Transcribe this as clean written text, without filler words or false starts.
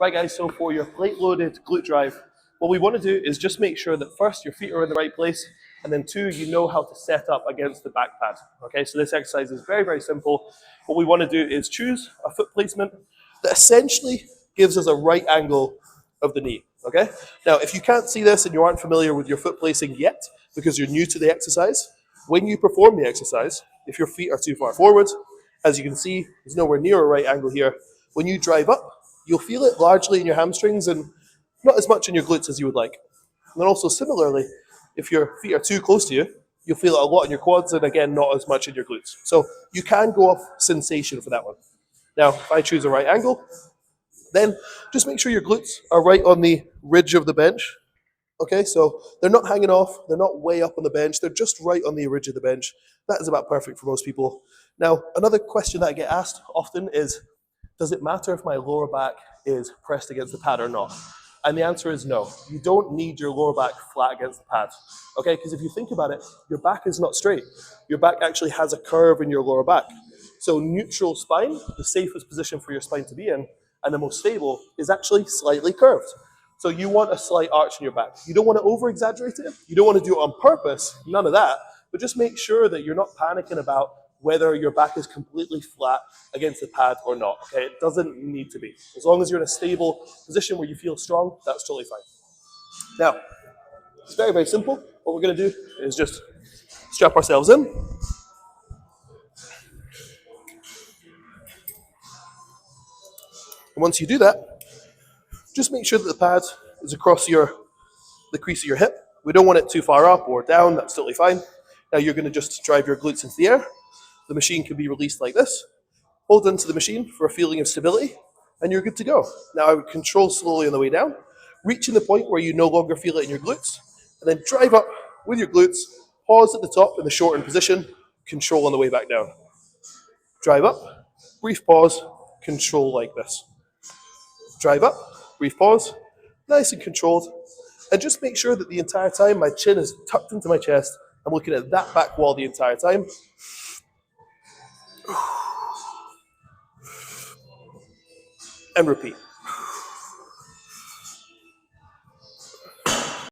Right guys, so for your plate loaded glute drive, what we want to do is just make sure that first your feet are in the right place, and then two, you know how to set up against the back pad. Okay, so this exercise is very, very simple. What we want to do is choose a foot placement that essentially gives us a right angle of the knee. Okay, now if you can't see this and you aren't familiar with your foot placing yet, because you're new to the exercise, when you perform the exercise, if your feet are too far forward, as you can see, there's nowhere near a right angle here. When you drive up, you'll feel it largely in your hamstrings and not as much in your glutes as you would like. And then also similarly, if your feet are too close to you, you'll feel it a lot in your quads and again, not as much in your glutes. So you can go off sensation for that one. Now, if I choose a right angle, then just make sure your glutes are right on the ridge of the bench. Okay, so they're not hanging off, they're not way up on the bench, they're just right on the ridge of the bench. That is about perfect for most people. Now, another question that I get asked often is, does it matter if my lower back is pressed against the pad or not? And the answer is no. You don't need your lower back flat against the pad. Okay, because if you think about it, your back is not straight. Your back actually has a curve in your lower back. So neutral spine, the safest position for your spine to be in, and the most stable, is actually slightly curved. So you want a slight arch in your back. You don't want to over-exaggerate it. You don't want to do it on purpose, none of that. But just make sure that you're not panicking about whether your back is completely flat against the pad or not. Okay, it doesn't need to be. As long as you're in a stable position where you feel strong, that's totally fine. Now, it's very, very simple. What we're going to do is just strap ourselves in. And once you do that, just make sure that the pad is across the crease of your hip. We don't want it too far up or down, that's totally fine. Now you're going to just drive your glutes into the air. The machine can be released like this. Hold into the machine for a feeling of stability, and you're good to go. Now I would control slowly on the way down, reaching the point where you no longer feel it in your glutes, and then drive up with your glutes, pause at the top in the shortened position, control on the way back down. Drive up, brief pause, control like this. Drive up, brief pause, nice and controlled, and just make sure that the entire time my chin is tucked into my chest. I'm looking at that back wall the entire time. And repeat.